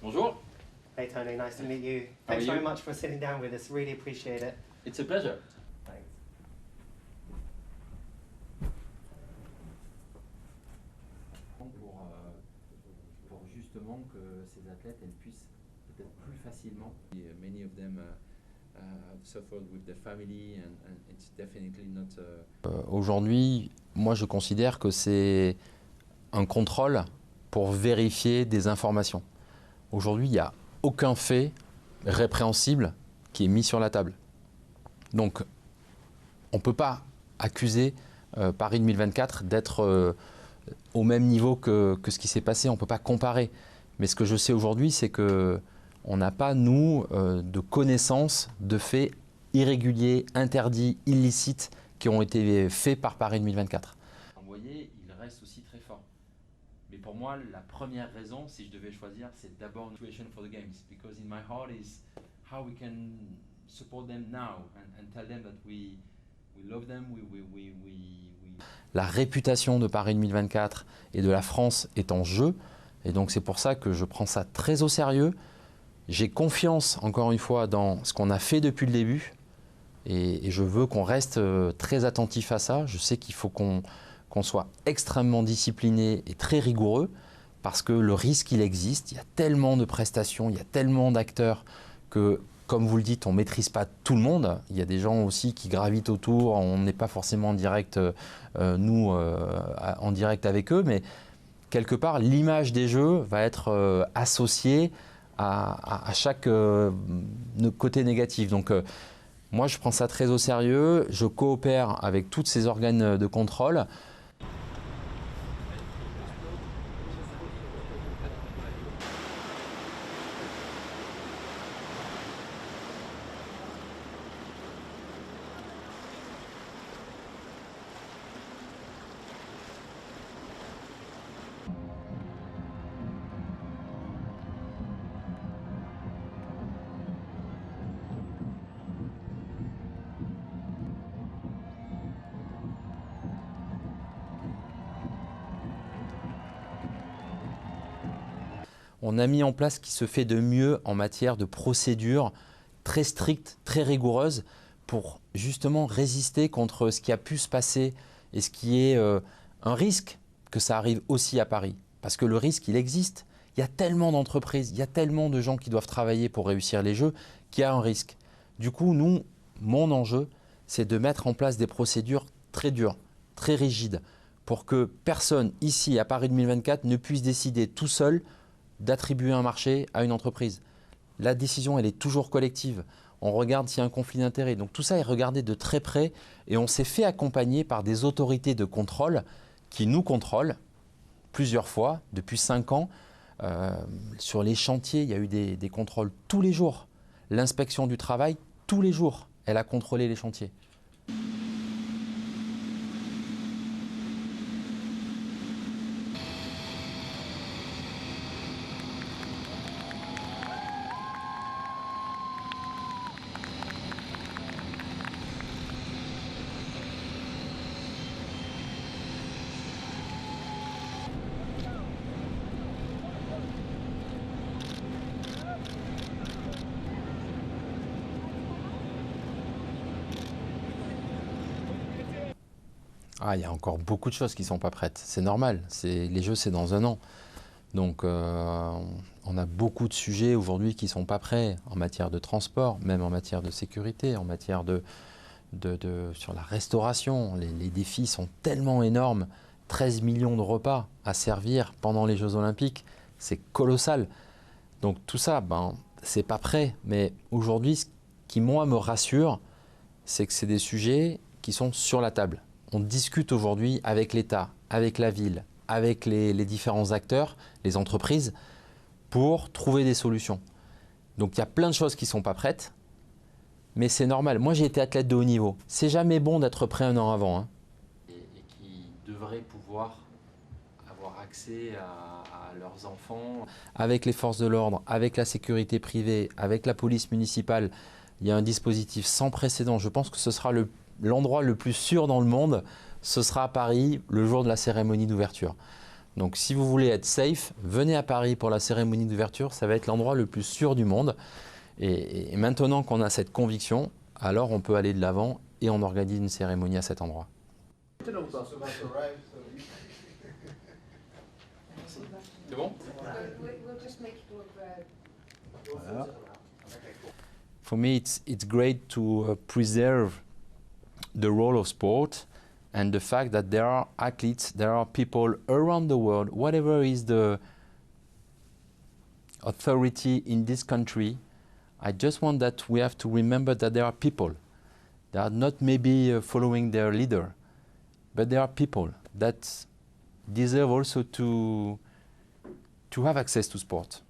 Bonjour. Hey Tony, nice to meet you. How are Thanks very you? much for sitting down with us. Really appreciate it. It's a pleasure. Thanks. Pour justement que ces athlètes elles puissent peut-être plus facilement. Many of them have suffered with their family and it's definitely not. Aujourd'hui, moi je considère que c'est un contrôle pour vérifier des informations. Aujourd'hui, il n'y a aucun fait répréhensible qui est mis sur la table. Donc, on ne peut pas accuser Paris 2024 d'être au même niveau que ce qui s'est passé. On ne peut pas comparer. Mais ce que je sais aujourd'hui, c'est qu'on n'a pas, nous, de connaissance de faits irréguliers, interdits, illicites qui ont été faits par Paris 2024. Vous voyez, il reste aussi très fort. Mais pour moi, la première raison, si je devais choisir, c'est d'abord une situation for the games. Because in my heart is how we can support them now and tell them that we love them, La réputation de Paris 2024 et de la France est en jeu. Et donc c'est pour ça que je prends ça très au sérieux. J'ai confiance, encore une fois, dans ce qu'on a fait depuis le début. Et je veux qu'on reste très attentif à ça. Je sais qu'il faut qu'on soit extrêmement discipliné et très rigoureux parce que le risque, il existe. Il y a tellement de prestations, il y a tellement d'acteurs que, comme vous le dites, on ne maîtrise pas tout le monde. Il y a des gens aussi qui gravitent autour. On n'est pas forcément en direct, en direct avec eux. Mais quelque part, l'image des jeux va être associée à chaque côté négatif. Donc, moi, je prends ça très au sérieux. Je coopère avec tous ces organes de contrôle. On a mis en place ce qui se fait de mieux en matière de procédures très strictes, très rigoureuses pour justement résister contre ce qui a pu se passer et ce qui est un risque que ça arrive aussi à Paris. Parce que le risque, il existe. Il y a tellement d'entreprises, il y a tellement de gens qui doivent travailler pour réussir les jeux qu'il y a un risque. Du coup, nous, mon enjeu, c'est de mettre en place des procédures très dures, très rigides, pour que personne ici à Paris 2024 ne puisse décider tout seul d'attribuer un marché à une entreprise. La décision, elle est toujours collective. On regarde s'il y a un conflit d'intérêts. Donc tout ça est regardé de très près et on s'est fait accompagner par des autorités de contrôle qui nous contrôlent plusieurs fois depuis 5 ans. Sur les chantiers, il y a eu des contrôles tous les jours. L'inspection du travail, tous les jours, elle a contrôlé les chantiers. Ah, il y a encore beaucoup de choses qui ne sont pas prêtes. C'est normal. Les jeux, c'est dans 1 an. Donc, on a beaucoup de sujets aujourd'hui qui ne sont pas prêts en matière de transport, même en matière de sécurité, en matière sur la restauration. Les défis sont tellement énormes. 13 millions de repas à servir pendant les Jeux Olympiques, c'est colossal. Donc tout ça, c'est pas prêt. Mais aujourd'hui, ce qui, moi, me rassure, c'est que c'est des sujets qui sont sur la table. On discute aujourd'hui avec l'État, avec la ville, avec les différents acteurs, les entreprises, pour trouver des solutions. Donc il y a plein de choses qui ne sont pas prêtes, mais c'est normal. Moi j'ai été athlète de haut niveau. C'est jamais bon d'être prêt 1 an avant. Et qui devraient pouvoir avoir accès à leurs enfants. Avec les forces de l'ordre, avec la sécurité privée, avec la police municipale, il y a un dispositif sans précédent. Je pense que ce sera l'endroit le plus sûr dans le monde, ce sera à Paris le jour de la cérémonie d'ouverture. Donc si vous voulez être safe, venez à Paris pour la cérémonie d'ouverture, ça va être l'endroit le plus sûr du monde. Et maintenant qu'on a cette conviction, alors on peut aller de l'avant et on organise une cérémonie à cet endroit. C'est bon? For me, it's great to preserve the role of sport and the fact that there are athletes, there are people around the world, whatever is the authority in this country, I just want that we have to remember that there are people. They are not maybe following their leader, but there are people that deserve also to have access to sport.